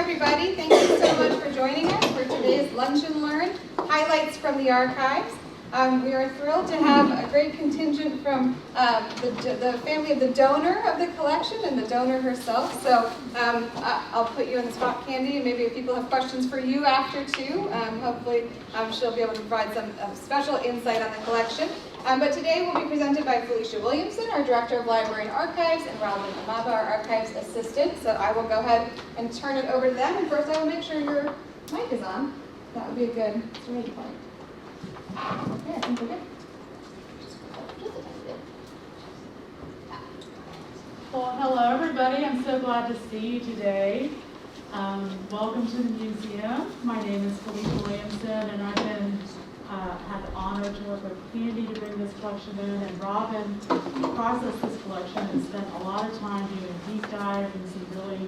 everybody. Thank you so much for joining us for today's Lunch and Learn, Highlights from the Archives. We are thrilled to have a great contingent from the family of the donor of the collection and the donor herself. So I'll put you on the spot, Candy, and maybe if people have questions for you after too, hopefully she'll be able to provide some special insight on the collection. But today we'll be presented by Felicia Williamson, our Director of Library and Archives, and Robin Amaba, our Archives Assistant. So I will go ahead and turn it over to them. And first I will make sure your mic is on. That would be a good starting point. Okay, I think we're good. Well, hello everybody. I'm so glad to see you today. Welcome to the museum. My name is Felicia Williamson, and I've been had the honor to work with Candy to bring this collection in, and Robin processed this collection and spent a lot of time doing a deep dive and some really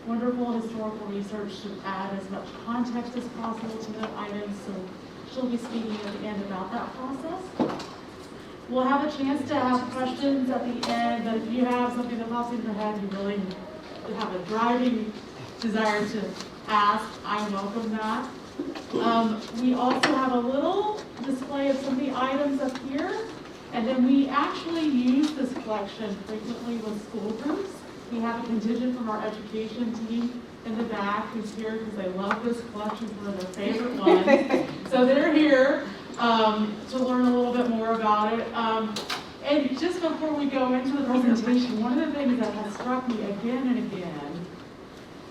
wonderful historical research to add as much context as possible to the items. So she'll be speaking at the end about that process. We'll have a chance to have questions at the end, but if you have something that pops in your head, you really have a driving desire to ask, I welcome that. We also have a little display of some of the items up here, and then we actually use this collection frequently with school groups. We have a contingent from our education team in the back who's here because they love this collection, it's one of their favorite ones. So they're here to learn a little bit more about it. And just before we go into the presentation, one of the things that has struck me again and again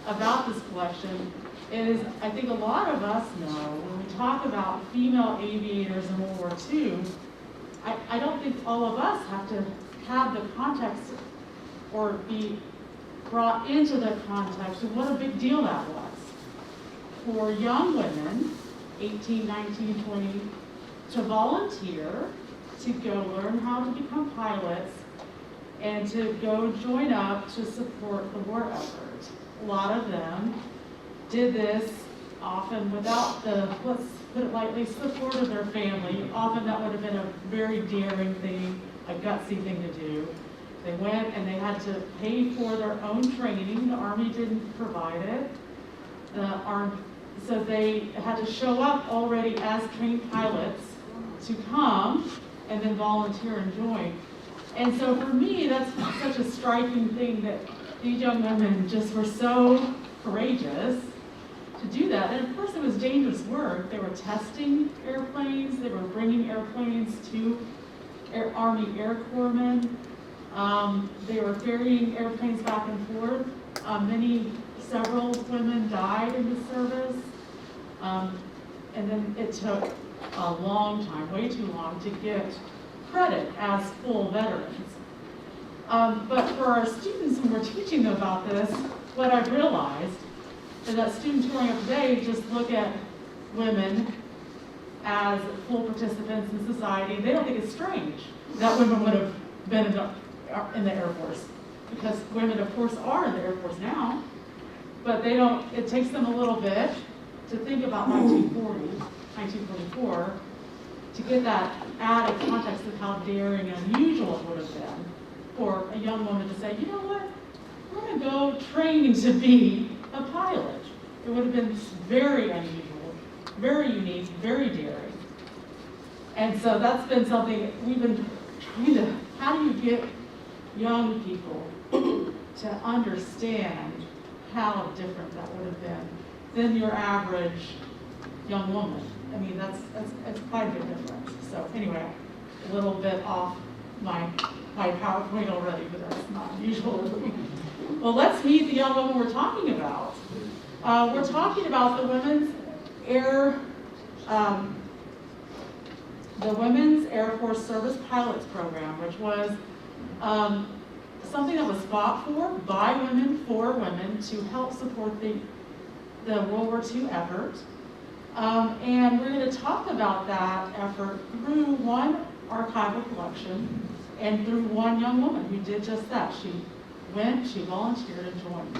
about this collection is, I think a lot of us know, when we talk about female aviators in World War II, I don't think all of us have to have the context or be brought into the context of what a big deal that was. For young women, 18, 19, 20, to volunteer, to go learn how to become pilots, and to go join up to support the war effort. A lot of them did this often without the, let's put it lightly, support of their family. Often that would have been a very daring thing, a gutsy thing to do. They went and they had to pay for their own training. The Army didn't provide it. So they had to show up already as trained pilots to come and then volunteer and join. And so for me, that's such a striking thing that these young women just were so courageous to do that. And of course it was dangerous work. They were testing airplanes. They were bringing airplanes to Army Air Corpsmen. They were ferrying airplanes back and forth. Several women died in the service. And then it took a long time, way too long, to get credit as full veterans. But for our students, when we're teaching them about this, what I've realized is that students growing up today just look at women as full participants in society. They don't think it's strange that women would have been in the Air Force, because women, of course, are in the Air Force now, but they don't. It takes them a little bit to think about 1940, 1944, to get that added context of how daring and unusual it would have been for a young woman to say, you know what, we're going to go train to be a pilot. It would have been very unusual, very unique, very daring. And so that's been something we've been trying to, how do you get young people to understand how different that would have been than your average young woman? I mean, that's quite a bit different. So anyway, a little bit off my PowerPoint already, but that's not usual. Well, let's meet the young woman we're talking about. We're talking about the Women's Airforce Service Pilots program, which was something that was fought for by women, for women, to help support the World War II effort. And we're going to talk about that effort through one archival collection and through one young woman who did just that. She went, she volunteered and joined.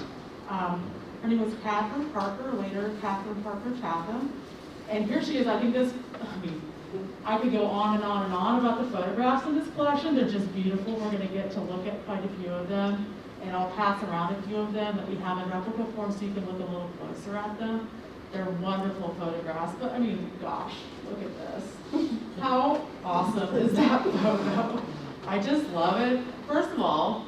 Her name was Katherine Parker, later Katherine Parker Chatham. And here she is. I think I could go on and on and on about the photographs in this collection. They're just beautiful. We're going to get to look at quite a few of them. and I'll pass around a few of them that we have in replica form so you can look a little closer at them. They're wonderful photographs, but I mean, gosh, look at this. How awesome is that photo? I just love it. First of all,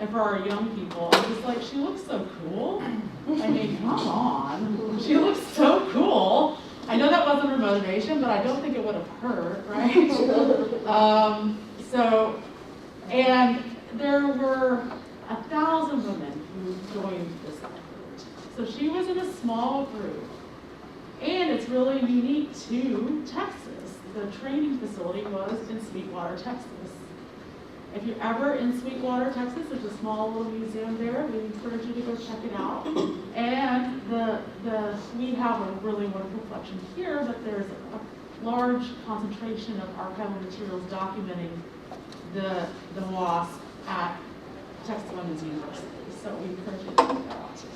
and for our young people, I'm just like, she looks so cool. I mean, come on. She looks so cool. I know that wasn't her motivation, but I don't think it would have hurt, right? And there were 1,000 women who joined this effort. So she was in a small group. And it's really unique to Texas. The training facility was in Sweetwater, Texas. If you're ever in Sweetwater, Texas, there's a small little museum there. We encourage you to go check it out. And we have a really wonderful collection here, but there's a large concentration of archival materials documenting the WASP at Texas Women's University. So we encourage you to check that out too.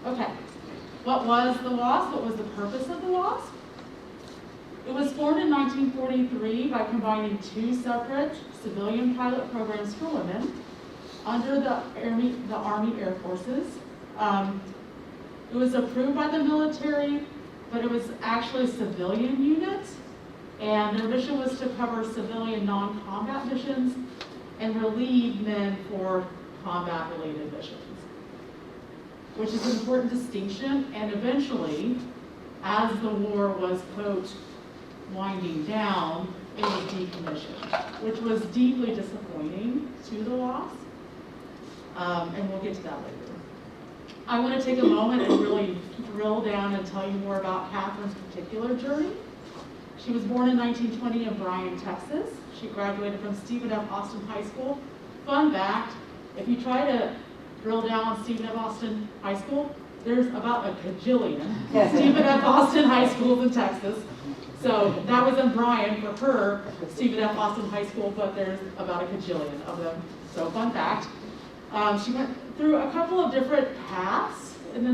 Okay, what was the WASP? What was the purpose of the WASP? It was formed in 1943 by combining two separate civilian pilot programs for women under the Army Air Forces. It was approved by the military, but it was actually a civilian unit, and their mission was to cover civilian non-combat missions and relieve men for combat-related missions, which is an important distinction. And eventually, as the war was, quote, winding down, it was decommissioned, which was deeply disappointing to the WASP, and we'll get to that later. I want to take a moment and really drill down and tell you more about Katherine's particular journey. She was born in 1920 in Bryan, Texas. She graduated from Stephen F. Austin High School. Fun fact, if you try to drill down on Stephen F. Austin High School, there's about a cajillion Stephen F. Austin High Schools in Texas. So that was in Bryan for her, Stephen F. Austin High School, but there's about a cajillion of them. So fun fact. She went through a couple of different paths in the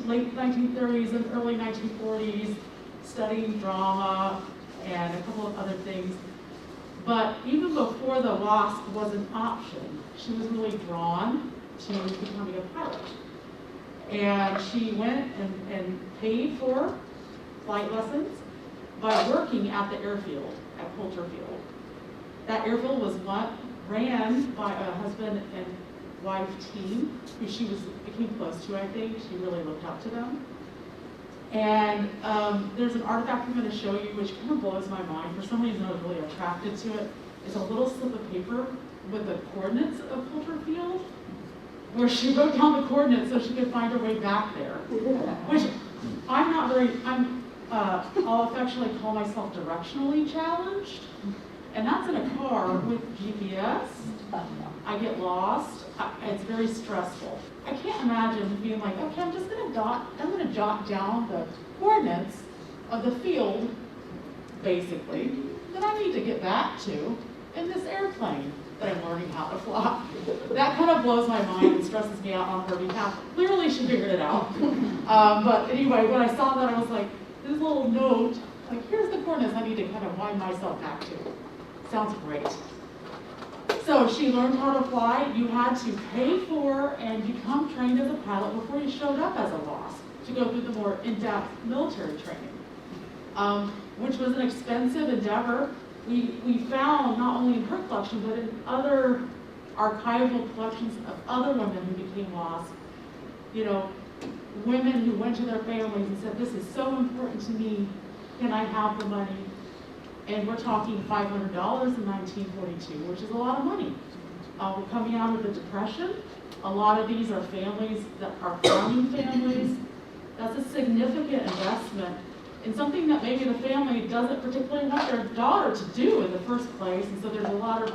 late 1930s and early 1940s, studying drama and a couple of other things. But even before the WASP was an option, she was really drawn to becoming a pilot. And she went and paid for flight lessons by working at the airfield, at Coulter Field. That airfield was ran by a husband and wife team who she became close to, I think. She really looked up to them. And there's an artifact I'm going to show you which kind of blows my mind. For some reason I was really attracted to it. It's a little slip of paper with the coordinates of Coulter Field, where she wrote down the coordinates so she could find her way back there. Which I'll affectionately call myself directionally challenged. And that's in a car with GPS. I get lost. It's very stressful. I can't imagine being like, okay, I'm gonna jot down the coordinates of the field, basically, that I need to get back to in this airplane that I'm learning how to fly. That kind of blows my mind and stresses me out on her behalf. Clearly she figured it out. But anyway, when I saw that, I was like, this little note, like, here's the coordinates I need to kind of wind myself back to. Sounds great. So she learned how to fly. You had to pay for and become trained as a pilot before you showed up as a WASP to go through the more in-depth military training, which was an expensive endeavor. We found, not only in her collection, but in other archival collections of other women who became WASP, women who went to their families and said, this is so important to me, can I have the money? And we're talking $500 in 1942, which is a lot of money. We're coming out of the Depression. A lot of these are families that are farming families. That's a significant investment in something that maybe the family doesn't particularly want their daughter to do in the first place. And so there's a lot of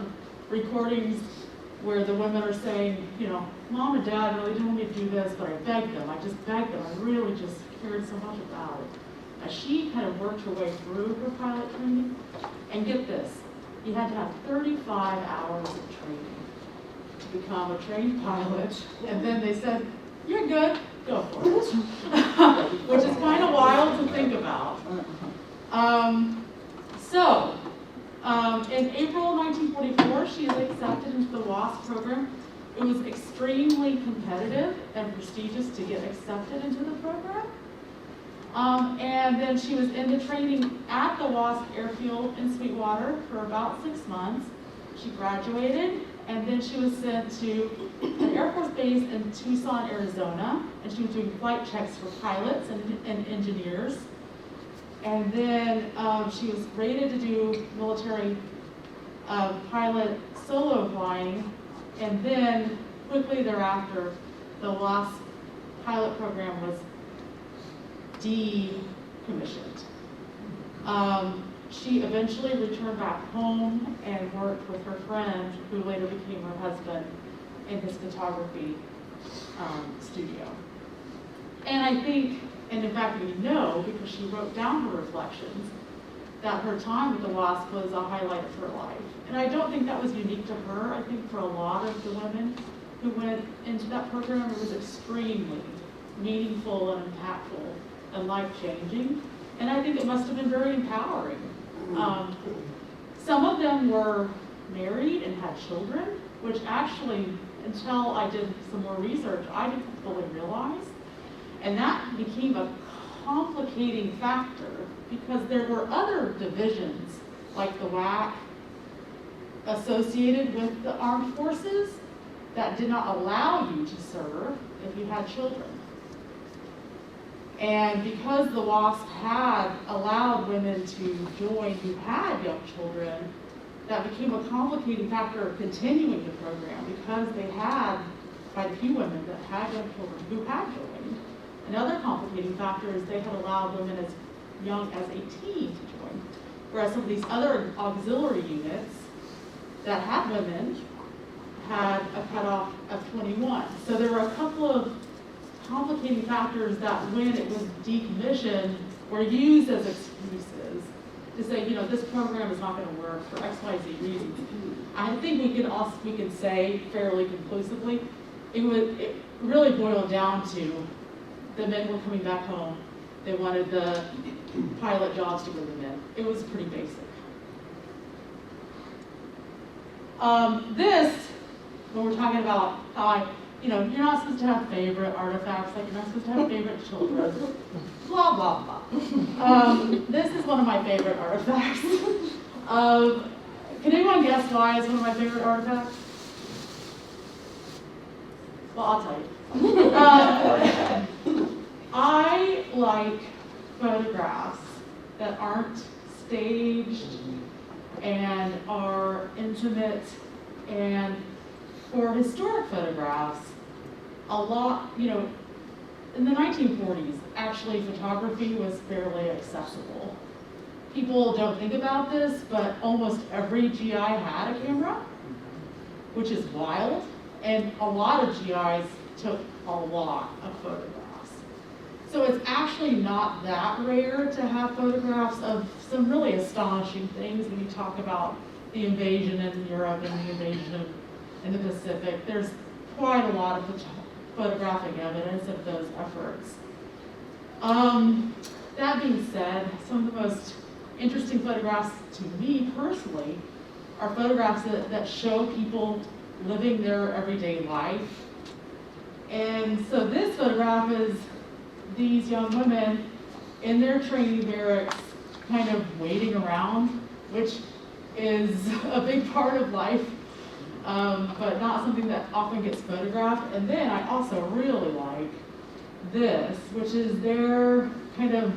recordings where the women are saying, Mom and Dad really didn't want me to do this, but I begged them. I just begged them. I really just cared so much about it. As she kind of worked her way through her pilot training, and get this, you had to have 35 hours of training to become a trained pilot, and then they said, you're good, go for it. Which is kind of wild to think about. In April 1944, she is accepted into the WASP program, it was extremely competitive and prestigious to get accepted into the program. And then she was in the training at the WASP airfield in Sweetwater for about 6 months. She graduated, and then she was sent to an Air Force base in Tucson, Arizona, and she was doing flight checks for pilots and engineers. And then she was rated to do military pilot solo flying, and then quickly thereafter, the WASP pilot program was decommissioned. She eventually returned back home and worked with her friend, who later became her husband, in his photography studio. And I think, and in fact we know, because she wrote down her reflections, that her time with the WASP was a highlight of her life. And I don't think that was unique to her. I think for a lot of the women who went into that program, it was extremely meaningful and impactful and life-changing. And I think it must have been very empowering. Some of them were married and had children, which actually, until I did some more research, I didn't fully realize. And that became a complicating factor because there were other divisions, like the WAC, associated with the armed forces that did not allow you to serve if you had children. And because the WASP had allowed women to join who had young children, that became a complicating factor of continuing the program because they had quite a few women that had young children who had joined. Another complicating factor is they had allowed women as young as 18 to join, whereas some of these other auxiliary units that had women had a cutoff of 21. So there were a couple of complicating factors that when it was decommissioned were used as excuses to say, you know, this program is not going to work for XYZ reasons. I think we can say fairly conclusively, it really boiled down to the men were coming back home. They wanted the pilot jobs to go to the men. It was pretty basic. This, when we're talking about you know, you're not supposed to have favorite artifacts, like you're not supposed to have favorite children, blah, blah, blah. This is one of my favorite artifacts. Can anyone guess why it's one of my favorite artifacts? Well, I'll tell you. I like photographs that aren't staged and are intimate, and for historic photographs, a lot, you know, in the 1940s, actually photography was fairly accessible. People don't think about this, but almost every GI had a camera, which is wild, and a lot of GIs took a lot of photographs. So it's actually not that rare to have photographs of some really astonishing things when you talk about the invasion in Europe and the invasion in the Pacific. There's quite a lot of photographic evidence of those efforts. That being said, some of the most interesting photographs to me personally are photographs that show people living their everyday life. And so this photograph is these young women in their training barracks kind of waiting around, which is a big part of life. But not something that often gets photographed. And then I also really like this, which is their kind of,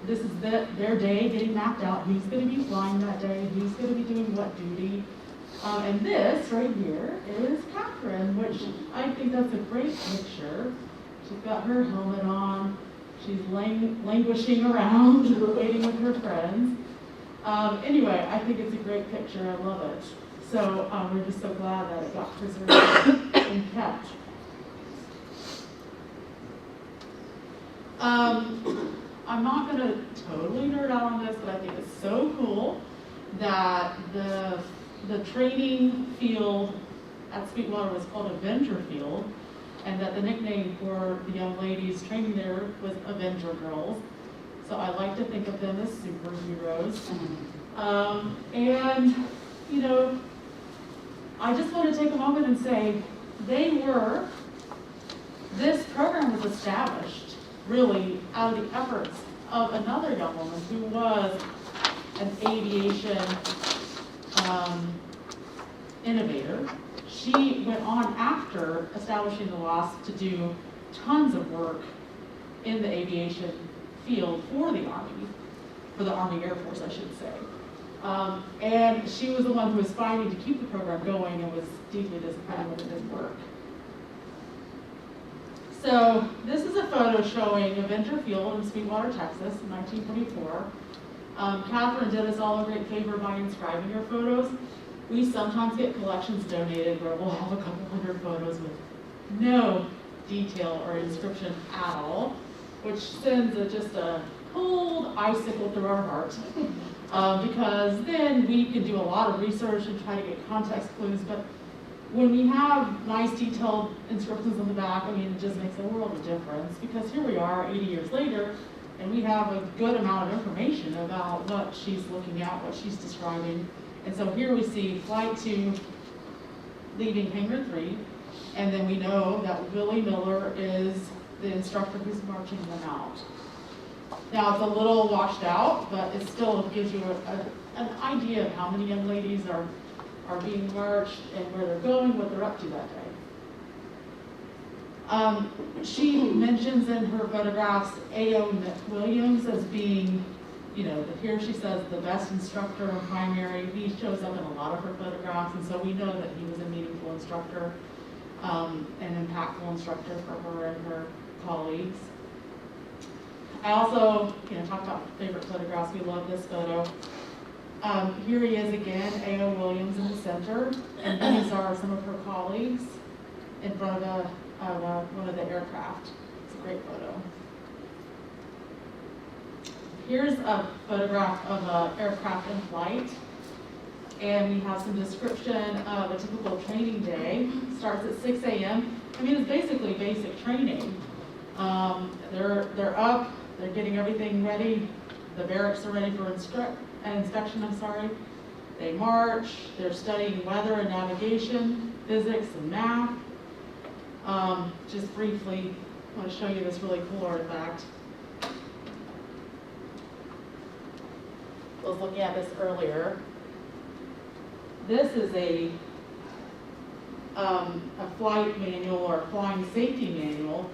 this is their day getting mapped out, who's going to be flying that day, who's going to be doing what duty. And this right here is Katherine, which I think that's a great picture. She's got her helmet on, she's languishing around, waiting with her friends. Anyway, I think it's a great picture, I love it. So we're just so glad that it got preserved and kept. I'm not going to totally nerd out on this, but I think it's so cool that the training field at Sweetwater was called Avenger Field, and that the nickname for the young ladies training there was Avenger Girls. So I like to think of them as superheroes. And, you know, I just want to take a moment and say, This program was established really out of the efforts of another young woman who was an aviation innovator. She went on after establishing the WASP to do tons of work in the aviation field for the Army, for the Army Air Force, I should say. And she was the one who was fighting to keep the program going and was deeply disappointed when it didn't work. So this is a photo showing a Venture Field in Sweetwater, Texas in 1924. Katherine did us all a great favor by inscribing her photos. We sometimes get collections donated where we'll have a couple hundred photos with no detail or inscription at all, which sends just a cold icicle through our heart. Because then we can do a lot of research and try to get context clues, but when we have nice detailed inscriptions on the back, I mean, it just makes a world of difference, because here we are 80 years later, and we have a good amount of information about what she's looking at, what she's describing. And so here we see Flight 2 leaving Hangar 3, and then we know that Willie Miller is the instructor who's marching them out. Now, it's a little washed out, but it still gives you an idea of how many young ladies are being marched and where they're going, what they're up to that day. She mentions in her photographs A.O. Williams as being, here she says the best instructor in primary. He shows up in a lot of her photographs, and so we know that he was a meaningful instructor, an impactful instructor for her and her colleagues. I also, talk about favorite photographs. We love this photo. Here he is again, A.O. Williams in the center, and these are some of her colleagues in front of one of the aircraft. It's a great photo. Here's a photograph of an aircraft in flight, and we have some description of a typical training day. Starts at 6 a.m. I mean, it's basically basic training. They're up, they're getting everything ready. The barracks are ready for inspection. They march, they're studying weather and navigation, physics and math. Just briefly, I want to show you this really cool artifact. I was looking at this earlier. This is a flight manual or a flying safety manual.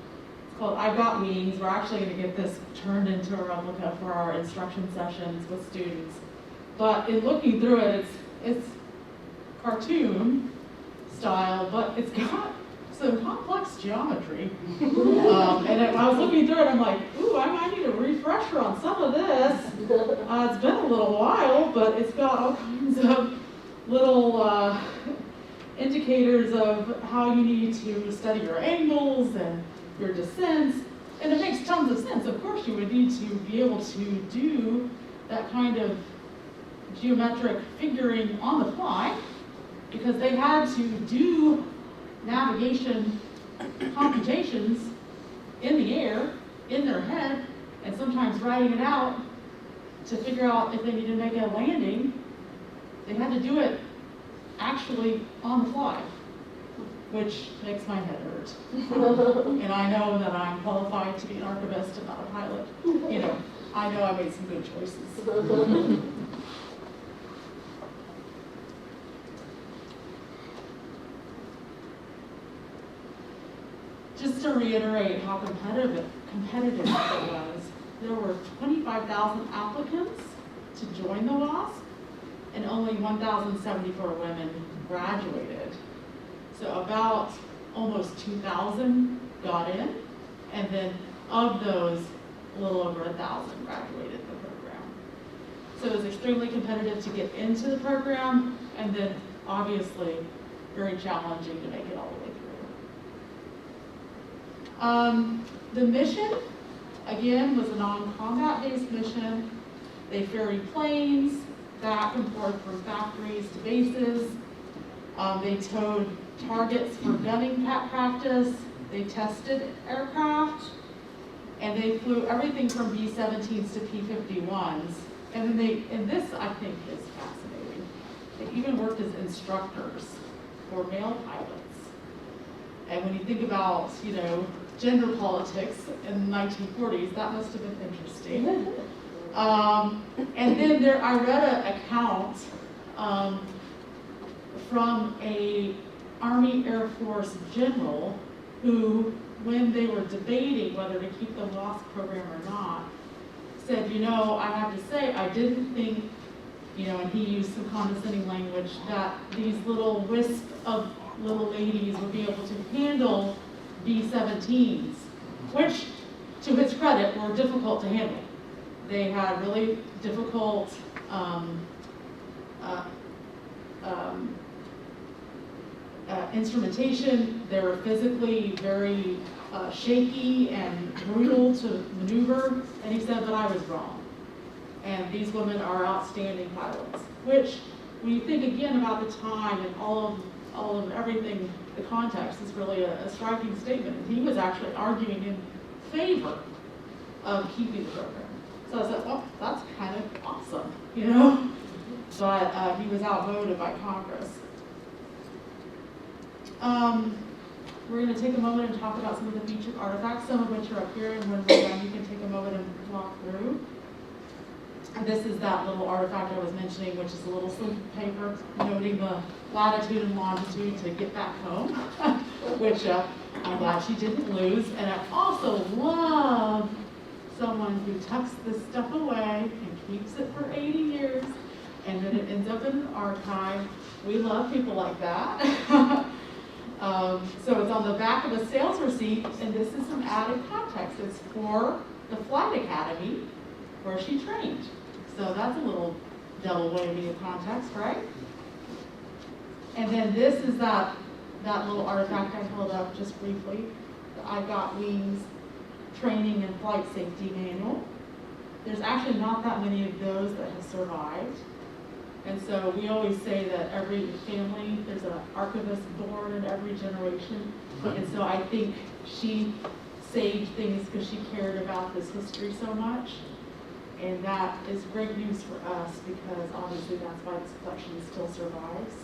It's called I've Got Wings. We're actually going to get this turned into a replica for our instruction sessions with students. But in looking through it, it's cartoon style, but it's got some complex geometry. And I was looking through it, I'm like, ooh, I might need a refresher on some of this. It's been a little while, but it's got all kinds of little indicators of how you need to study your angles and your descents. And it makes tons of sense. Of course, you would need to be able to do that kind of geometric figuring on the fly, because they had to do navigation computations in the air, in their head, and sometimes writing it out to figure out if they needed to make a landing. They had to do it actually on the fly, which makes my head hurt. And I know that I'm qualified to be an archivist and not a pilot. I know I made some good choices. Just to reiterate how competitive it was, there were 25,000 applicants to join the WASP, and only 1,074 women graduated. So about almost 2,000 got in, and then of those, a little over 1,000 graduated the program. So it was extremely competitive to get into the program, and then obviously very challenging to make it all the way through. The mission, again, was a non-combat based mission. They ferried planes back and forth from factories to bases. They towed targets for gunning practice. They tested aircraft. And they flew everything from B-17s to P-51s. And then and this I think is fascinating, they even worked as instructors for male pilots. And when you think about, gender politics in the 1940s, that must have been interesting. And then I read an account from a Army Air Force general who, when they were debating whether to keep the WASP program or not, said, I have to say, I didn't think, and he used some condescending language, that these little wisp of little ladies would be able to handle B-17s, which, to his credit, were difficult to handle. They had really difficult instrumentation. They were physically very shaky and brutal to maneuver, and he said that I was wrong. And these women are outstanding pilots, which, when you think again about the time and all of everything, the context is really a striking statement. And he was actually arguing in favor of keeping the program. So I said, well, that's kind of awesome, But he was outvoted by Congress. We're going to take a moment and talk about some of the featured artifacts, some of which are up here, and when we're done, you can take a moment and walk through. And this is that little artifact I was mentioning, which is a little slip of paper noting the latitude and longitude to get back home, which I'm glad she didn't lose. And I also love someone who tucks this stuff away and keeps it for 80 years, and then it ends up in an archive. We love people like that. So it's on the back of a sales receipt, and this is some added context. It's for the flight academy where she trained. So that's a little double whammy of context, right? And then this is that little artifact I held up just briefly, the I Got Wings Training and Flight Safety Manual. There's actually not that many of those that have survived. And so we always say that every family, there's an archivist born in every generation. And so I think she saved things because she cared about this history so much. And that is great news for us because obviously that's why this collection still survives.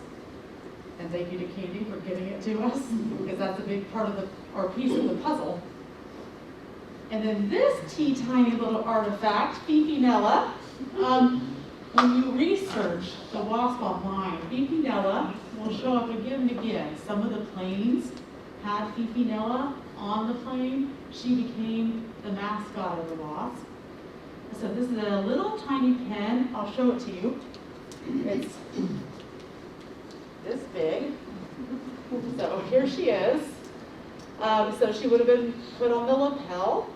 And thank you to Katie for giving it to us because that's a big part of or piece of the puzzle. And then this teeny-tiny little artifact, Fifi Nella. When you research the WASP online, Fifi Nella will show up again and again. Some of the planes had Fifi Nella on the plane. She became the mascot of the WASP. So this is a little tiny pen. I'll show it to you. It's this big. So here she is. So she would have been put on the lapel.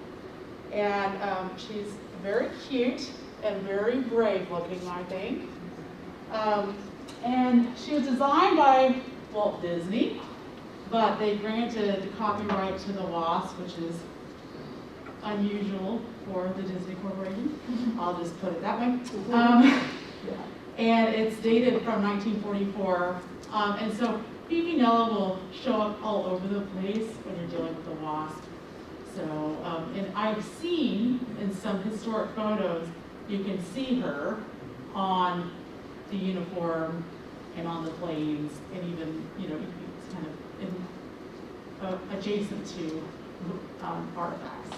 And she's very cute and very brave looking, I think. And she was designed by Walt Disney, but they granted copyright to the WASP, which is unusual for the Disney Corporation. I'll just put it that way. And it's dated from 1944. And so Fifi Nella will show up all over the place when you're dealing with the WASP. So, and I've seen in some historic photos, you can see her on the uniform and on the planes, and even, it's kind of adjacent to artifacts.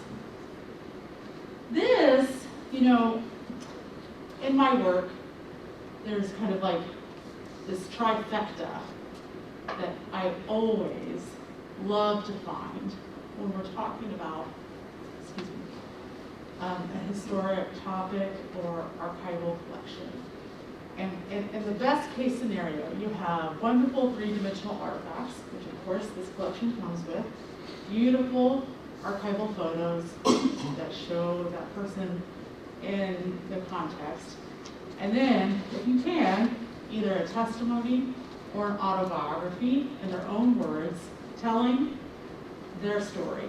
This, in my work, there's kind of like this trifecta that I always love to find when we're talking about, a historic topic or archival collection. And in the best case scenario, you have wonderful three-dimensional artifacts, which of course this collection comes with, beautiful archival photos that show that person in the context. And then, if you can, either a testimony or an autobiography in their own words, telling their story.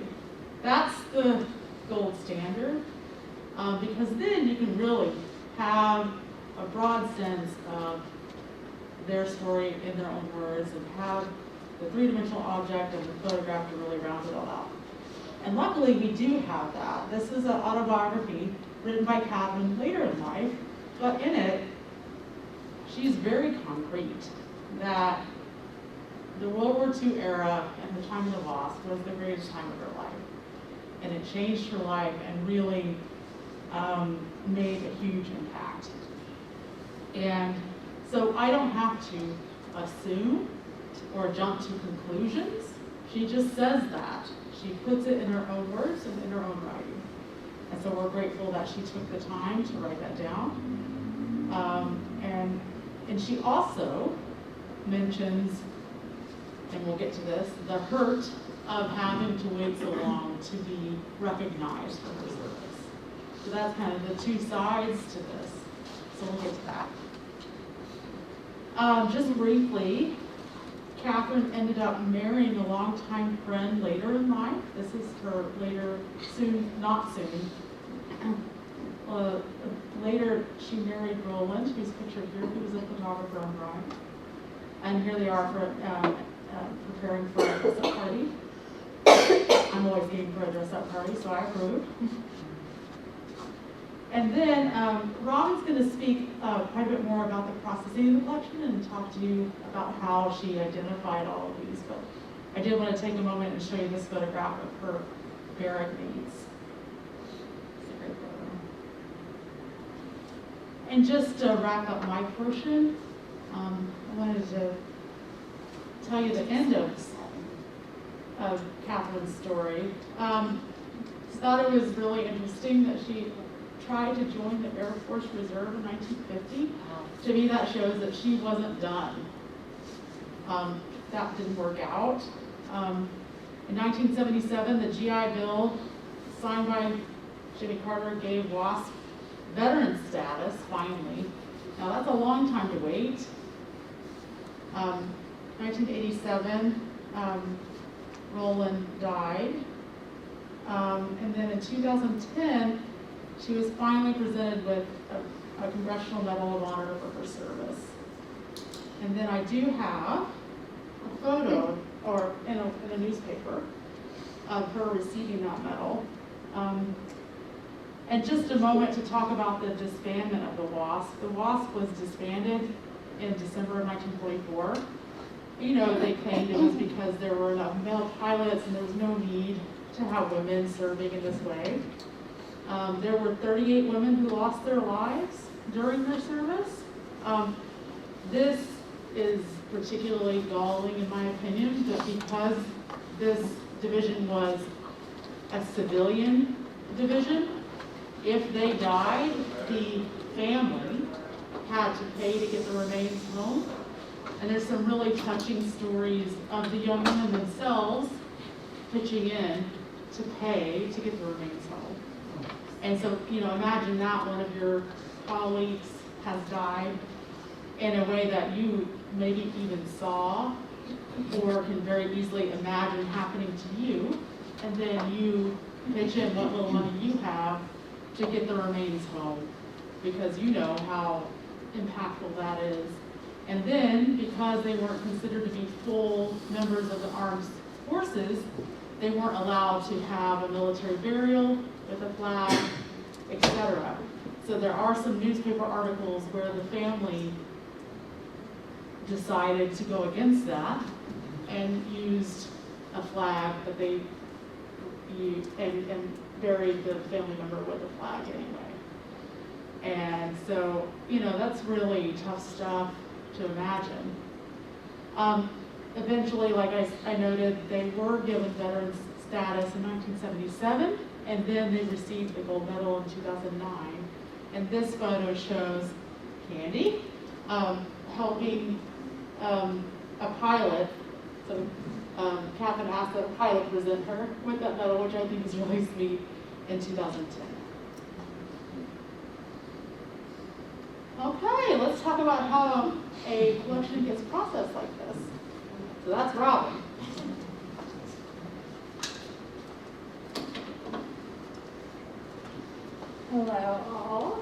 That's the gold standard, because then you can really have a broad sense of their story in their own words and have the three-dimensional object and the photograph to really round it all out. And luckily we do have that. This is an autobiography written by Katherine later in life, but in it, she's very concrete that the World War II era and the time of the WASP was the greatest time of her life. And it changed her life and really made a huge impact. And so I don't have to assume or jump to conclusions. She just says that. She puts it in her own words and in her own writing. And so we're grateful that she took the time to write that down. And she also mentions, and we'll get to this, the hurt of having to wait so long to be recognized for her service. So that's kind of the two sides to this. So we'll get to that. Just briefly, Katherine ended up marrying a longtime friend later in life. This is her later, soon, not soon. Later, she married Roland, who's pictured here, who was a photographer on drawing. And here they are for preparing for a dress-up party. I'm always game for a dress-up party, so I approve. And then Robin's going to speak quite a bit more about the processing of the collection and talk to you about how she identified all of these. But I did want to take a moment and show you this photograph of her barrack mates. It's a great photo. And just to wrap up my portion, I wanted to tell you the end of Katherine's story. Thought it was really interesting that she tried to join the Air Force Reserve in 1950. To me, that shows that she wasn't done. That didn't work out. In 1977, the GI Bill signed by Jimmy Carter gave WASP veteran status, finally. Now, that's a long time to wait. 1987, Roland died. And then in 2010, she was finally presented with a Congressional Medal of Honor for her service. And then I do have a photo, or in a newspaper, of her receiving that medal. And just a moment to talk about the disbandment of the WASP. The WASP was disbanded in December of 1944. You know, they claimed it was because there were enough male pilots and there was no need to have women serving in this way. There were 38 women who lost their lives during their service. This is particularly galling in my opinion, but because this division was a civilian division, if they died, the family had to pay to get the remains home. And there's some really touching stories of the young women themselves pitching in to pay to get the remains home. And so, you know, imagine that one of your colleagues has died in a way that you maybe even saw or can very easily imagine happening to you, and then you pitch in what little money you have to get the remains home, because you know how impactful that is. And then, because they weren't considered to be full members of the armed forces, they weren't allowed to have a military burial with a flag, etc. So there are some newspaper articles where the family decided to go against that and used a flag that they used and buried the family member with a flag anyway. And so, you know, that's really tough stuff to imagine. Eventually, like I noted, they were given veterans status in 1977, and then they received the gold medal in 2009. And this photo shows Candy helping a pilot. So Katherine asked the pilot to present her with that medal, which I think is really sweet, in 2010. Okay, let's talk about how a collection gets processed like this. So that's Robin. Hello all.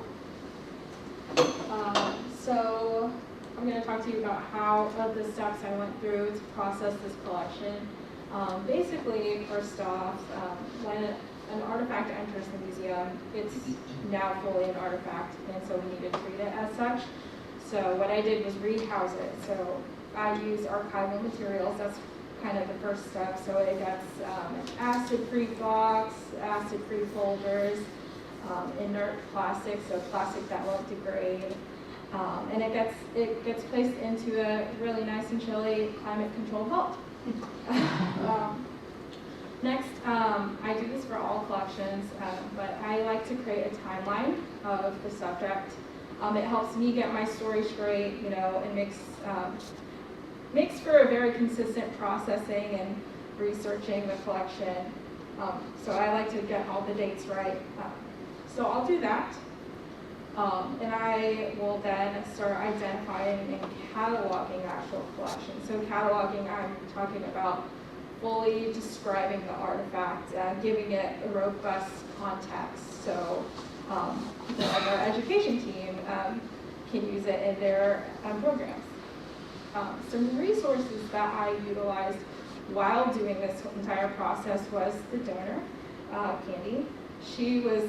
So I'm going to talk to you about how of the steps I went through to process this collection. Basically, first off, when an artifact enters the museum, it's now fully an artifact, and so we need to treat it as such. So what I did was rehouse it. So I use archival materials. That's kind of the first step. So it gets acid-free box, acid-free folders, inert plastic, so plastic that won't degrade. And it gets placed into a really nice and chilly climate-controlled vault. Next, I do this for all collections, but I like to create a timeline of the subject. It helps me get my story straight, you know, and makes for a very consistent processing and researching the collection. So I like to get all the dates right. So I'll do that. And I will then start identifying and cataloging actual collections. So cataloging, I'm talking about fully describing the artifact, giving it a robust context. So people like our education team can use it in their programs. Some resources that I utilized while doing this entire process was the donor, Candy. She was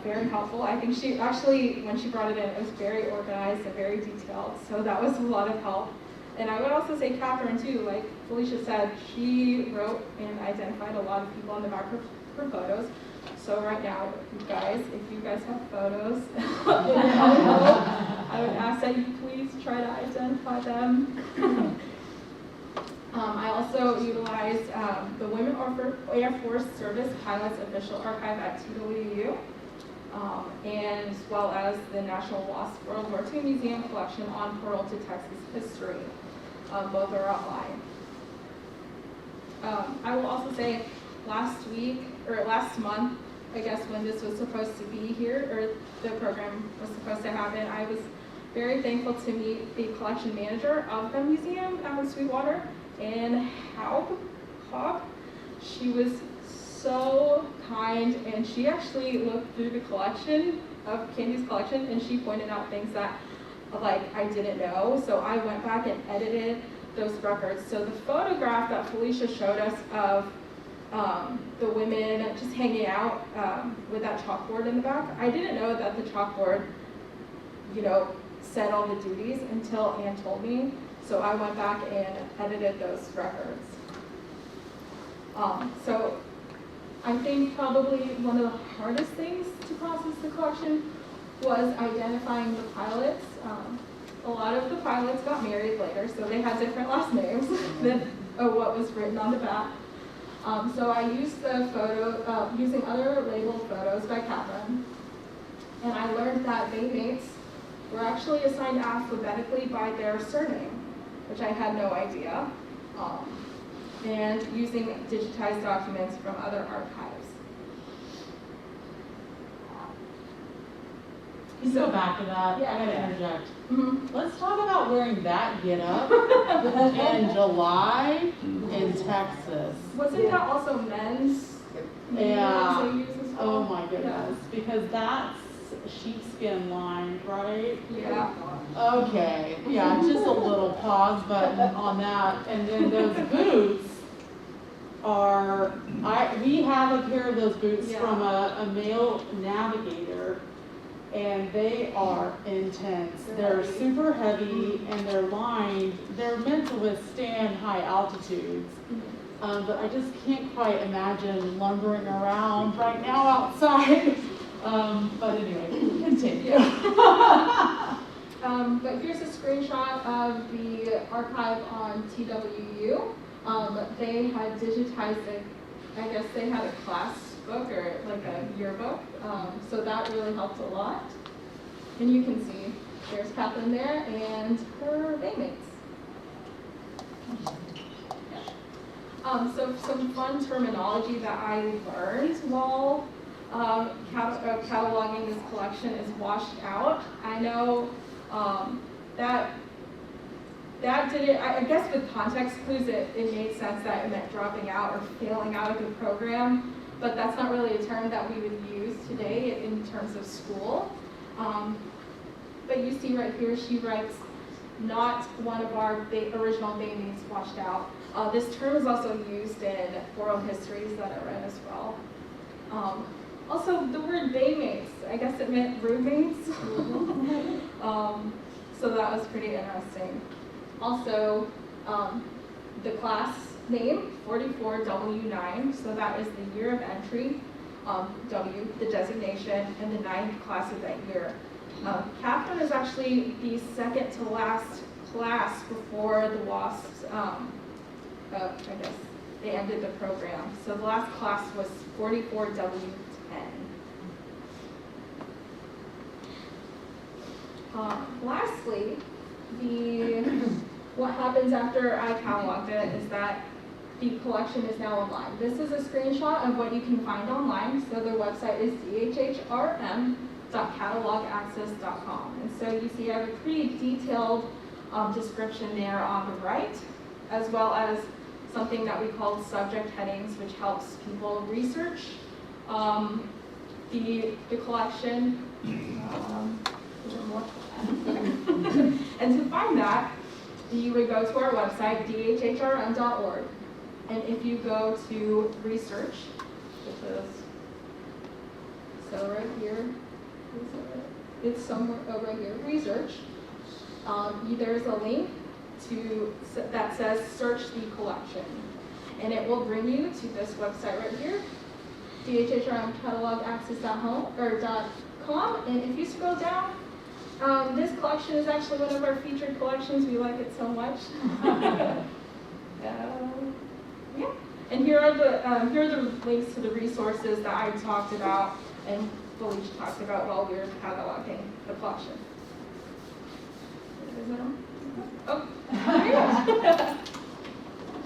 very helpful. I think she actually, when she brought it in, it was very organized and very detailed, so that was a lot of help. And I would also say Katherine too, like Felicia said, she wrote and identified a lot of people in the back for photos. So right now, you guys, if you guys have photos, I would ask that you please try to identify them. I also utilized the Women Airforce Service Pilots official archive at TWU, and as well as the National WASP World War II Museum collection on Portal to Texas History. Both are online. I will also say last month, I guess when this was supposed to be here, or the program was supposed to happen, I was very thankful to meet the collection manager of the museum out in Sweetwater, and Hob. She was so kind, and she actually looked through the collection of Candy's collection, and she pointed out things that like I didn't know. So I went back and edited those records. So the photograph that Felicia showed us of the women just hanging out with that chalkboard in the back, I didn't know that the chalkboard, you know, said all the duties until Ann told me. So I went back and edited those records. So I think probably one of the hardest things to process the collection was identifying the pilots. A lot of the pilots got married later, so they had different last names than what was written on the back. So I used the photo, using other labeled photos by Katherine, and I learned that baymates were actually assigned alphabetically by their surname, which I had no idea, and using digitized documents from other archives. You go back to that. Yeah. I gotta interject. Mm-hmm. Let's talk about wearing that getup in July in Texas. Wasn't that also men's? Yeah. They use as well? Oh my goodness, because that's sheepskin lined, right? Yeah. Okay, yeah, just a little pause button on that. And then those boots are, we have a pair of those boots from a male navigator, and they are intense. They're super heavy and they're lined. They're meant to withstand high altitudes. But I just can't quite imagine lumbering around right now outside. But anyway, continue. But here's a screenshot of the archive on TWU. They had digitized it. I guess they had a class book or like a yearbook. So that really helped a lot. And you can see there's Katherine there and her baymates. So some fun terminology that I learned while cataloging this collection is washed out. I know that didn't, I guess with context clues it made sense that it meant dropping out or failing out of the program, but that's not really a term that we would use today in terms of school. But you see right here, she writes, not one of our original baymates washed out. This term is also used in oral histories that I read as well. Also, the word baymates, I guess it meant roommates. So that was pretty interesting. Also, The class name, 44W9, so that is the year of entry, W, the designation, and the 9th class of that year. Katherine is actually the second to last class before the WASPs, I guess, they ended the program. So the last class was 44W10. Lastly, what happens after I cataloged it is that the collection is now online. This is a screenshot of what you can find online. So their website is dhhrm.catalogaccess.com. And so you see I have a pretty detailed description there on the right, as well as something that we call subject headings, which helps people research the collection. And to find that, you would go to our website, dhhrm.org. And if you go to research, which is, so right here, it's somewhere over here, research, there's a link that says search the collection. And it will bring you to this website right here, dhhrmcatalogaccess.com. And if you scroll down, this collection is actually one of our featured collections. We like it so much. Yeah. And here are the links to the resources that I talked about and Felicia talked about while we were cataloging the collection. Oh.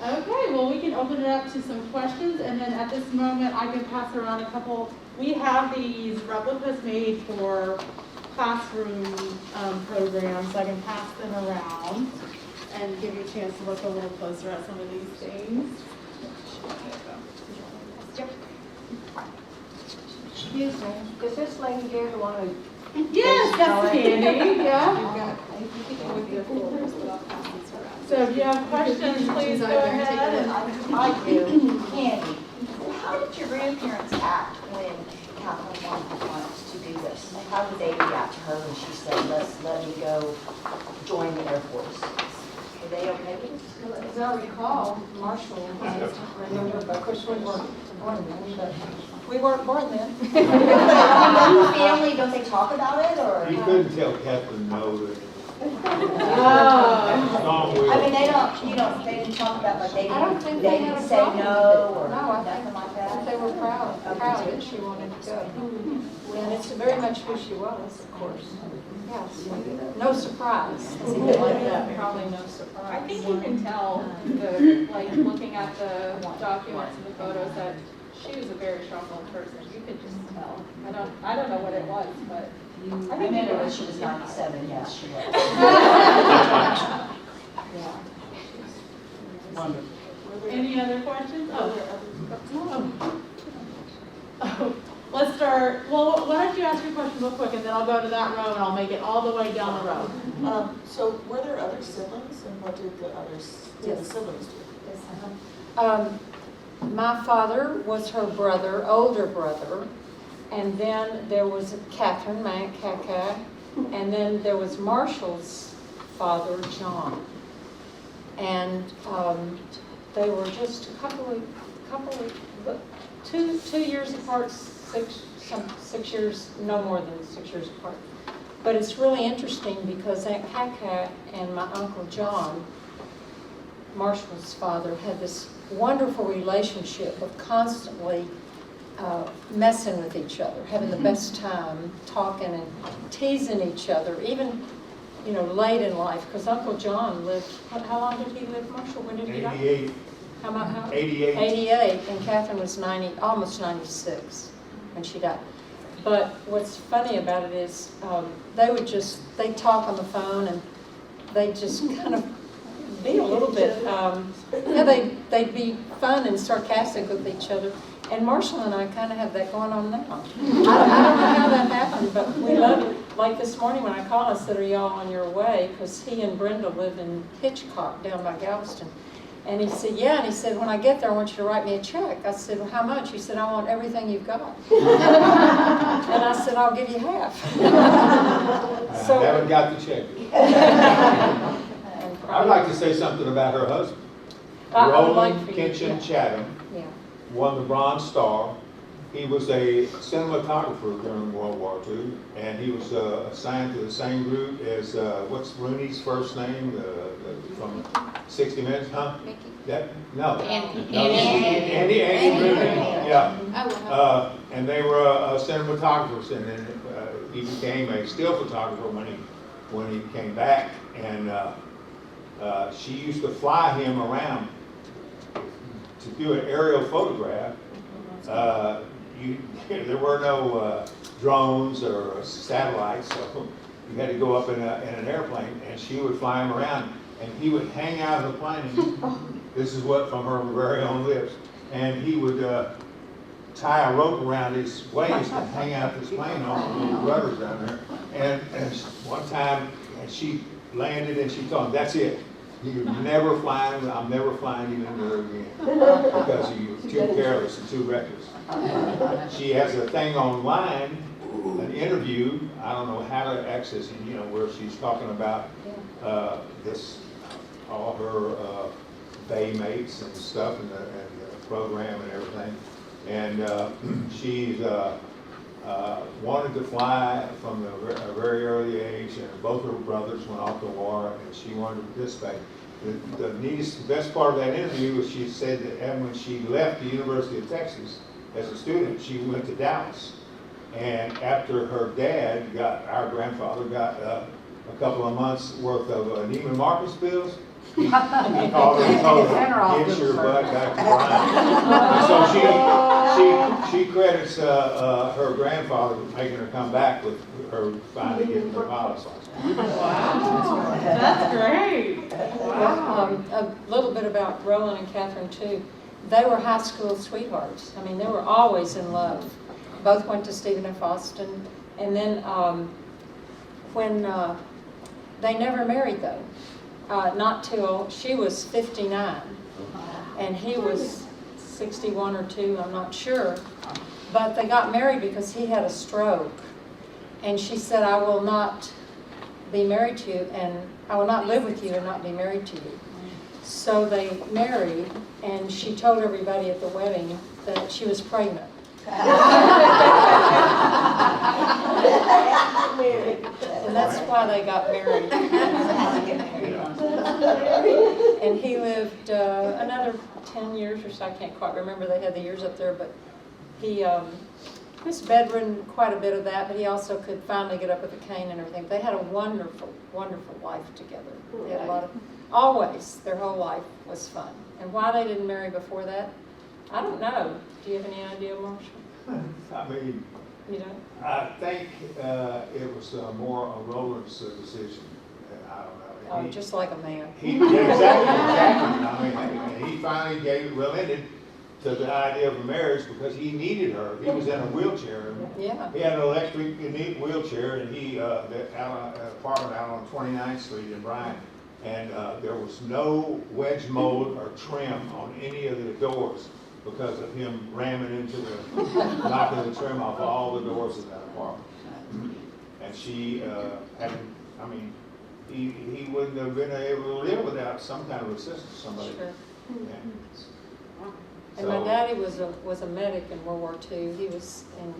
Okay, well, we can open it up to some questions, and then at this moment, I can pass around a couple. We have these replicas made for classroom programs. I can pass them around and give you a chance to look a little closer at some of these things. Excuse me, does this lady here want to? Yes, that's Candy, yeah. So if you have questions, please go ahead. I do. Candy, how did your grandparents act when Katherine wanted to do this? How did they react to her when she said, let me go join the Air Force? Were they okay with it? As I recall, Marshall, I remember, of course, we weren't born then, but we weren't born then. Family, don't they talk about it, or? You couldn't tell Katherine no. Oh. I mean, they didn't talk about, like, they I don't think didn't, they they had didn't a say problem no, with it. or No, I nothing think like that? they were proud that she wanted to go. And it's very much who she was, of course. Yes, no surprise. Probably no surprise. I think you can tell, looking at the documents and the photos, that she was a very strong-willed person. You could just tell. I don't know what it was, but I I think met you her when could. she was 97, yes, she was. Any other questions? Oh. Let's start, well, why don't you ask your question real quick, and then I'll go to that row, and I'll make it all the way down the road. So were there other siblings, and what did the siblings do? My father was her brother, older brother, and then there was Katherine, my Aunt Kaka, and then there was Marshall's father, John. And they were just a couple of, two years apart, 6 years, no more than 6 years apart. But it's really interesting because Aunt Kaka and my Uncle John, Marshall's father, had this wonderful relationship of constantly messing with each other, having the best time, talking and teasing each other, even, late in life, because Uncle John lived, how long did he live, Marshall? When did he die? 88. How? 88. 88, and Katherine was 90, almost 96 when she died. But what's funny about it is they'd talk on the phone, and they'd just kind of be a little bit, they'd be fun and sarcastic with each other. And Marshall and I kind of have that going on now. I don't know how that happened, but we love it. Like this morning when I called, I said, are y'all on your way? Because he and Brenda live in Hitchcock down by Galveston. And he said, yeah. And he said, when I get there, I want you to write me a check. I said, well, how much? He said, I want everything you've got. And I said, I'll give you half. I haven't got the check. And I I'd like to say something about her husband. I would like Roland for you, Kinchin yeah. Chatham Yeah. won the Bronze Star. He was a cinematographer during World War II, and he was assigned to the same group as, what's Rooney's first name, from 60 Minutes, huh? Mickey. No. Andy. No, Andy Rooney, yeah. Oh, wow. And they were cinematographers, and then he became a still photographer when he came back, and she used to fly him around to do an aerial photograph. There were no drones or satellites, so you had to go up in an airplane, and she would fly him around, and he would hang out of the plane. This is what from her very own lips, and he would tie a rope around his waist and hang out this plane on the little rudders down there. And one time, she landed, and she told him, "That's it. You're never flying. I'm never flying you into her again because you're too careless and too reckless." She has a thing online, an interview. I don't know how to access it. Where she's talking about all her baymates and stuff, and the program and everything. And she's wanted to fly from a very early age, and both her brothers went off to war, and she wanted to participate. The best part of that interview was she said that when she left the University of Texas as a student, she went to Dallas. And after her dad our grandfather got a couple of months worth of Neiman Marcus bills, he called her and told her, "Get your butt back to Brian." So she credits her grandfather with making her come back with her finally getting her pilot's license. Wow, that's great. Wow. A little bit about Roland and Katherine too. They were high school sweethearts. I mean, they were always in love. Both went to Stephen F. Austin, and then when they never married though, not till she was 59, and he was 61 or 2, I'm not sure. But they got married because he had a stroke, and she said, "I will not be married to you, and I will not live with you and not be married to you." So they married, and she told everybody at the wedding that she was pregnant. And that's why they got married. And he lived another 10 years or so, I can't quite remember, they had the years up there, but he was bedridden quite a bit of that, but he also could finally get up with a cane and everything. They had a wonderful, wonderful life together. They had a lot of, always, their whole life was fun. And why they didn't marry before that, I don't know. Do you have any idea, Marshall? I mean, You don't? I think it was more a Roland's decision. I don't know. Oh, just like a man. Exactly. I mean, he finally relented to the idea of a marriage because he needed her. He was in a wheelchair. Yeah. He had an electric wheelchair, and he an apartment out on 29th Street in Bryan, and there was no wedge mold or trim on any of the doors because of him ramming into knocking the trim off all the doors in that apartment. And she he wouldn't have been able to live without some kind of assistance, somebody. Sure. Yeah. And my daddy was a medic in World War II. He was in,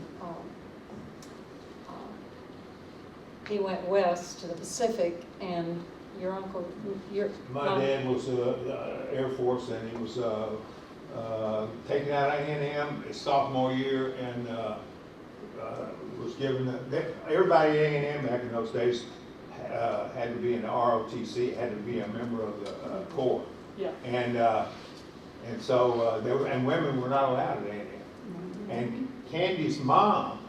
he went west to the Pacific, and your uncle, My dad was Air Force, and he was taken out of A&M his sophomore year, and was given everybody at A&M back in those days had to be in the ROTC, had to be a member of the Corps. Yeah. And so and women were not allowed at A&M. And Candy's mom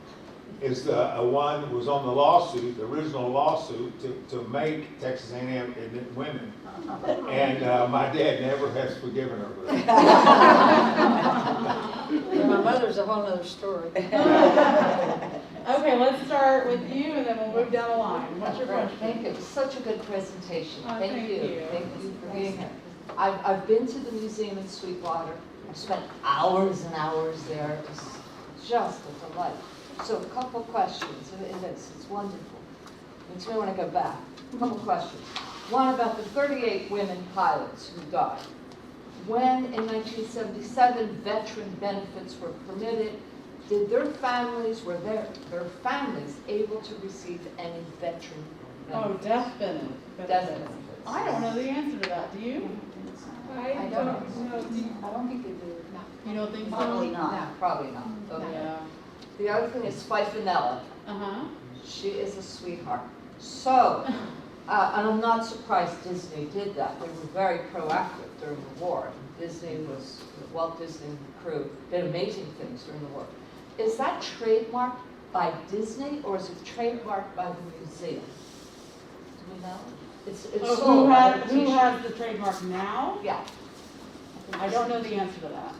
is the one who was on the lawsuit, the original lawsuit to make Texas A&M admit women. And my dad never has forgiven her for that. Yeah, my mother's a whole other story. Okay, let's start with you, and then we'll move down the line. What's your question? Thank you. It was such a good presentation. Oh, Thank you. Thank you for being here. I've been to the museum in Sweetwater. I've spent hours and hours there. It was just a delight. So a couple questions. It's wonderful. Makes me want to go back. A couple questions. One about the 38 women pilots who died. When, in 1977, veteran benefits were permitted, did their families, were their families able to receive any veteran Oh, benefits? death benefit. Death benefits. I don't know the answer to that, do you? I don't don't know. I don't think they do. You don't think so? Probably not. No, probably not. Okay. Yeah. The other thing is Fifi Nella. Uh-huh. She is a sweetheart. So, and I'm not surprised Disney did that. They were very proactive during the war. Disney was, the Walt Disney crew did amazing things during the war. Is that trademarked by Disney or is it trademarked by the museum? Do we know? It's Oh, sold on a who t-shirt. has the trademark now? Yeah. I don't know the answer to that.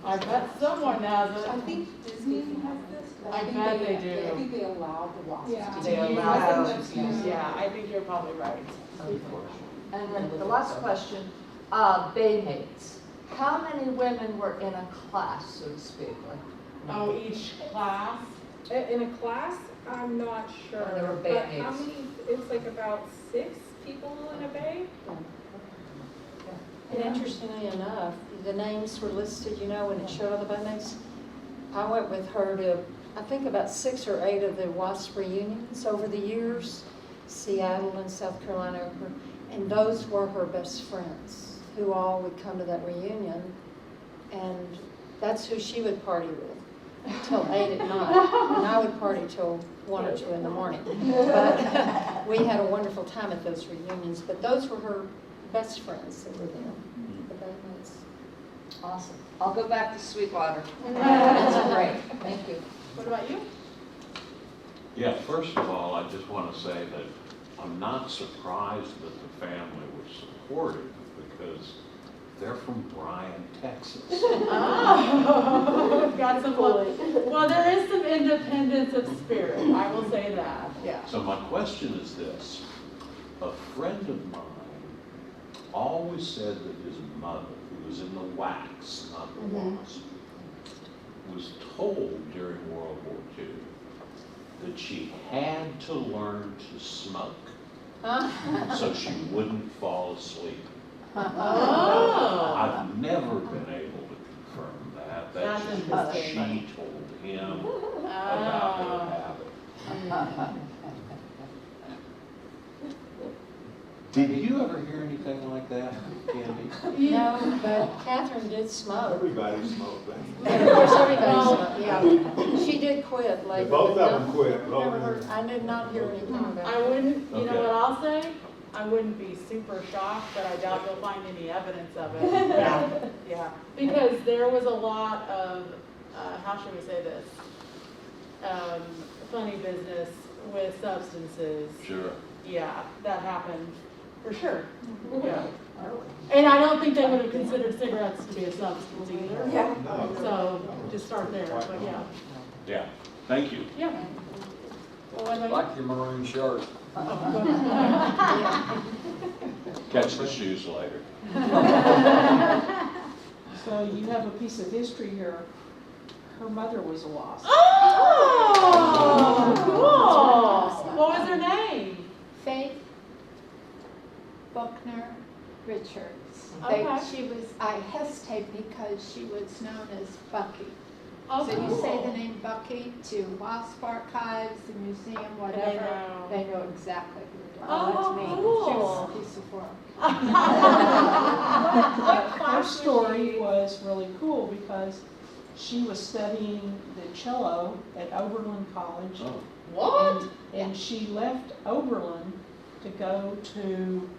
I bet someone has I it. think Disney has this. but I think bet they do. I think they allow the WASPs Yeah. to They use allow them. them to use them. Yeah, I think you're probably right. And then the last question, Baymaids. How many women were in a class, so to speak? Oh, each class? In a class, I'm not sure. And there were But bay how mates. many, it's like about 6 people in a bay? And interestingly enough, the names were listed, you know, when it showed all the baymates. I went with her to, I think about 6 or 8 of the WASP reunions over the years, Seattle and South Carolina, and those were her best friends who all would come to that reunion, and that's who she would party with till 8 at night, and I would party till 1 or 2 in the morning. But we had a wonderful time at those reunions, but those were her best friends that were there, the baymates. Awesome. I'll go back to Sweetwater. That's great. Thank you. What about you? Yeah, first of all, I just want to say that I'm not surprised that the family was supportive because they're from Bryan, Texas. Oh, got some, well, there is some independence of spirit, I will say that, yeah. So my question is this. A friend of mine always said that his mother, who was in the WACs, not the WASP, was told during World War II that she had to learn to smoke so she wouldn't fall asleep. Oh. I've never been able to confirm that. That's That's just what she told him about her habit. Did you ever hear anything like that, Candy? No, but Katherine did smoke. Everybody smoked that. And of course, everybody smoked, yeah. She did quit later. Both but of them no, quit. never heard- I did not hear anything about I it. wouldn't, you know Okay. what I'll say? I wouldn't be super shocked, but I doubt you'll find any evidence of it. Yeah, because there was a lot of, how should we say this? Funny business with substances. Sure. Yeah, that happened, for sure. Yeah. And I don't think they would have considered cigarettes to be a substance either. Yeah. No. So, just start there, but yeah. Yeah, thank you. Yeah. Well, what about Like your maroon shirt. Catch the shoes later. So you have a piece of history here. Her mother was a WASP. Oh, cool. What was her name? Faith Buckner Richards. Okay. She was, I hesitate because she was known as Bucky. Oh, So you say the cool. name Bucky to WASP archives, the museum, And whatever, they know exactly who it is. Oh, That's me. cool. She was a piece of work. Her story was really cool because she was studying the cello at Oberlin College. Oh, What? And she left Oberlin to go to,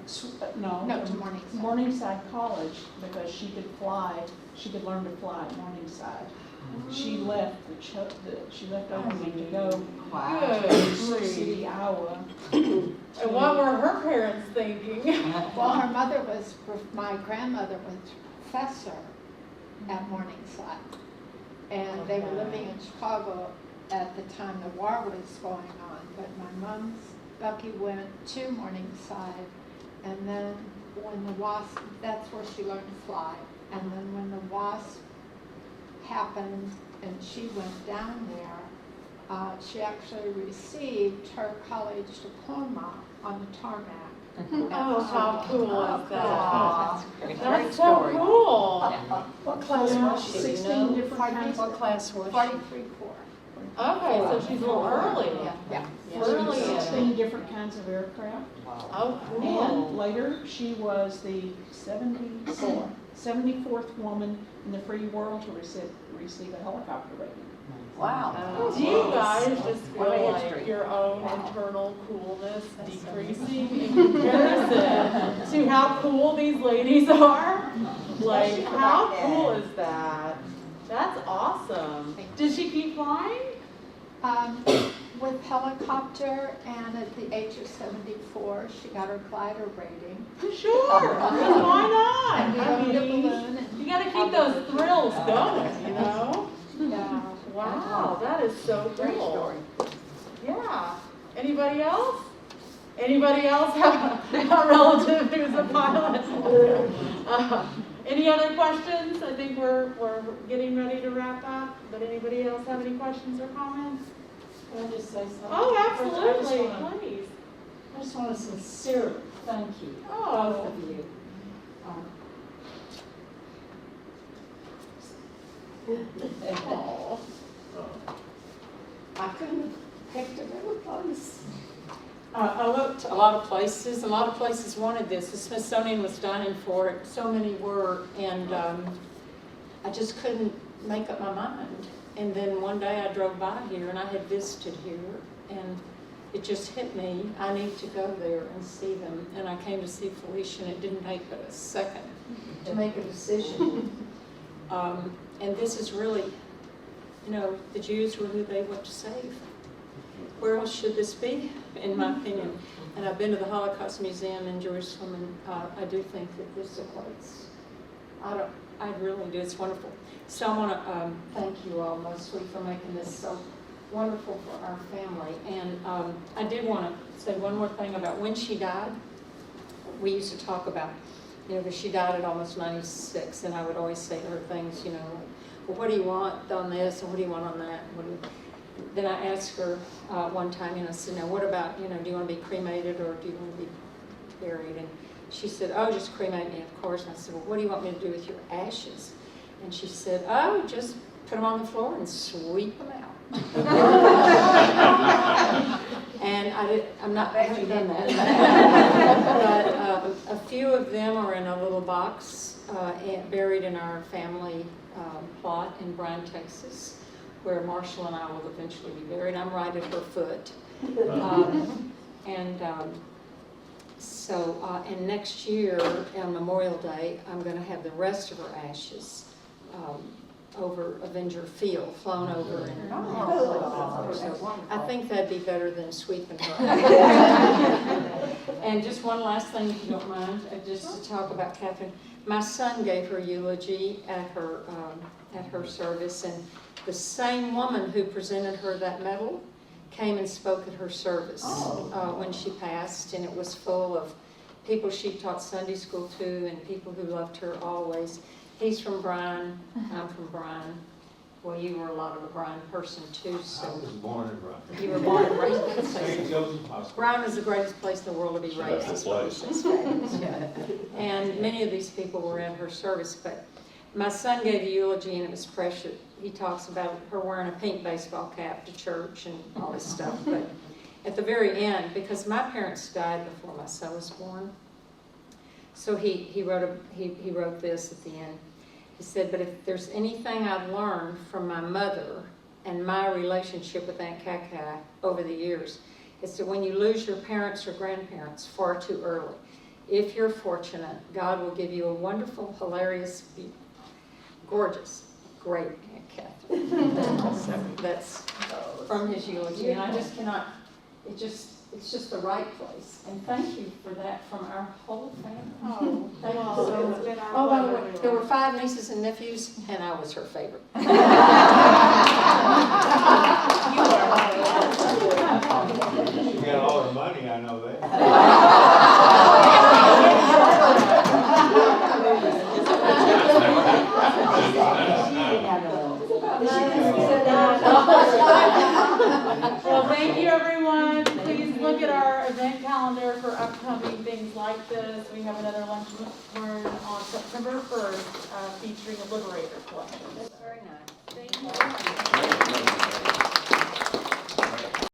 Sweetwater. no. No, to Morningside. Morningside College because she could fly, she could learn to fly at Morningside. She left she left Oberlin to go Good to Sioux grief. City, Iowa. And what were her parents thinking? Well, her mother was, my grandmother was professor at Morningside. And they were living in Chicago at the time the war was going on. But my mom's, Bucky went to Morningside. And then when the WASP, that's where she learned to fly. And then when the WASP happened and she went down there, she actually received her college diploma on the tarmac. Oh, how cool is that? Aw, That's so cool. What class was she? 16 different kinds What of. class was she? 43-4. Okay, so she's a little early. Yeah. Early. 16 different kinds of aircraft. Oh, And cool. later, she was the 74th woman in the free world to receive a helicopter rating. wow. Do you guys just What a feel history. like your own internal coolness decreasing in comparison to how cool these ladies are? Like, how cool is that? That's awesome. Did she keep flying? With helicopter, and at the age of 74, she got her glider rating. Sure. Why And we not? I owned a mean, balloon. And, you gotta keep those thrills going, you know? yeah. Wow, that is so Great cool. story. Yeah. Anybody else? Anybody else have a relative who's a pilot? Any other questions? I think we're getting ready to wrap up. But anybody else have any questions or comments? Can I just say something? Oh, First, absolutely. Please. I just want to sincerely thank you, Oh. both of you. Oh. I couldn't have picked a better place. I looked a lot of places. A lot of places wanted this. The Smithsonian was dying for it. So many were, and I just couldn't make up my mind. And then one day I drove by here, and I had visited here, and it just hit me. I need to go there and see them. And I came to see Felicia, and it didn't take but a second to make a decision. And this is really, you know, the Jews were who they went to save. Where else should this be, in my opinion? And I've been to the Holocaust Museum in Jerusalem, and I do think that this is a place. I really do. It's wonderful. So I want to thank you all mostly for making this so wonderful for our family. And I did want to say one more thing about when she died. We used to talk about, you know, because she died at almost 96, and I would always say to her things, you know, like, well, what do you want on this, and what do you want on that? Then I asked her one time, you know, I said, now what about, you know, do you want to be cremated or do you want to be buried? And she said, oh, just cremate me, of course. And I said, well, what do you want me to do with your ashes? And she said, oh, just put them on the floor and sweep them out. And I haven't done that. But a few of them are in a little box buried in our family plot in Bryan, Texas, where Marshall and I will eventually be buried. I'm right at her foot. And next year, on Memorial Day, I'm going to have the rest of her ashes over Avenger Field, flown over. And so I think that'd be better than sweeping her. And just one last thing, if you don't mind, just to talk about Katherine. My son gave her eulogy at her service, and the same woman who presented her that medal came and spoke at her service when she passed, and it was full of people she taught Sunday school to and people who loved her always. He's from Bryan, I'm from Bryan. Well, you were a lot of a Bryan person too, so. I was born in Bryan. You were born and raised in St. Joseph Hospital. Bryan is the greatest place in the world to be raised. Special place. It's fabulous, yeah. And many of these people were at her service, but my son gave a eulogy and it was precious. He talks about her wearing a pink baseball cap to church and all this stuff, but at the very end, because my parents died before my son was born, so he wrote this at the end. He said, but if there's anything I've learned from my mother and my relationship with Aunt Kakai over the years, it's that when you lose your parents or grandparents far too early, if you're fortunate, God will give you a wonderful, hilarious, gorgeous, great Aunt Catherine. So that's from his eulogy, and I just cannot, it's just the right place. And thank you for that from our whole family. Oh, Thank you well, so it's much. been our Oh, by the way, pleasure. there were 5 nieces and nephews, and I was her favorite. She got all her money, I know that. like this, we have another lunch and learn on September 1st featuring a Liberator collection.